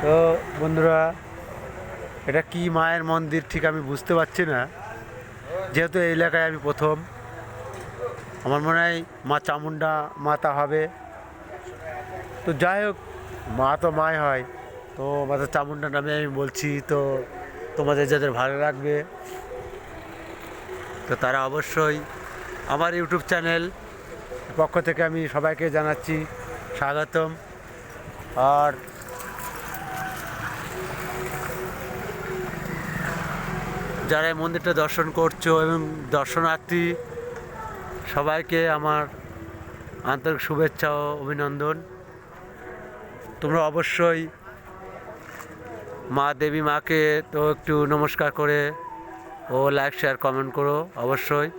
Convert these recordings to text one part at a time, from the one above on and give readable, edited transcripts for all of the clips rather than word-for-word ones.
তো বন্ধুরা, এটা কি মায়ের মন্দির ঠিক আমি বুঝতে পারছি না, যেহেতু এই এলাকায় আমি প্রথম। আমার মনে হয় মা চামুন্ডা মাতা হবে। তো যাই হোক, মা তো মাই হয়, তো মাতা চামুন্ডা নামে আমি বলছি। তো তোমাদের যাদের ভালো লাগবে তো তারা অবশ্যই আমার ইউটিউব চ্যানেল পক্ষ থেকে আমি সবাইকে জানাচ্ছি স্বাগতম। আর যারা এই মন্দিরটা দর্শন করছো এবং দর্শনার্থী সবাইকে আমার আন্তরিক শুভেচ্ছা ও অভিনন্দন। তোমরা অবশ্যই মা দেবী মাকে তো একটু নমস্কার করে ও লাইক শেয়ার কমেন্ট করো অবশ্যই।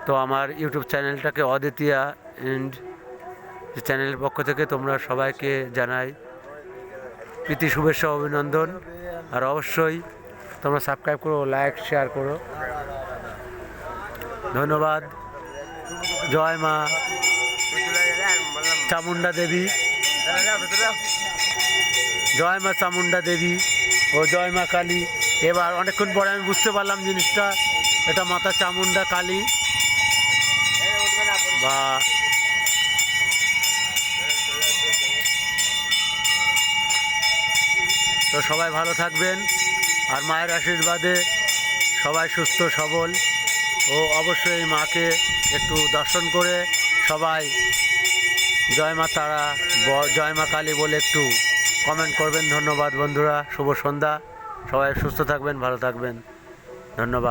তো আমার ইউটিউব চ্যানেলটাকে অদ্বিতীয়া এন্ড চ্যানেলের পক্ষ থেকে তোমরা সবাইকে জানাই প্রীতি শুভেচ্ছা অভিনন্দন। আর অবশ্যই তোমরা সাবস্ক্রাইব করো, লাইক শেয়ার করো। ধন্যবাদ। জয় মা চামুন্ডা দেবী, জয় মা চামুন্ডা দেবী ও জয় মা কালী। এবার অনেকক্ষণ পরে আমি বুঝতে পারলাম জিনিসটা, এটা মাতা চামুন্ডা কালী বা তো সবাই ভালো থাকবেন আর মায়ের আশীর্বাদে সবাই সুস্থ সবল। ও অবশ্যই মাকে একটু দর্শন করে সবাই জয় মা তারা, জয় মা কালী বলে একটু কমেন্ট করবেন। ধন্যবাদ বন্ধুরা, শুভ সন্ধ্যা। সবাই সুস্থ থাকবেন, ভালো থাকবেন। ধন্যবাদ।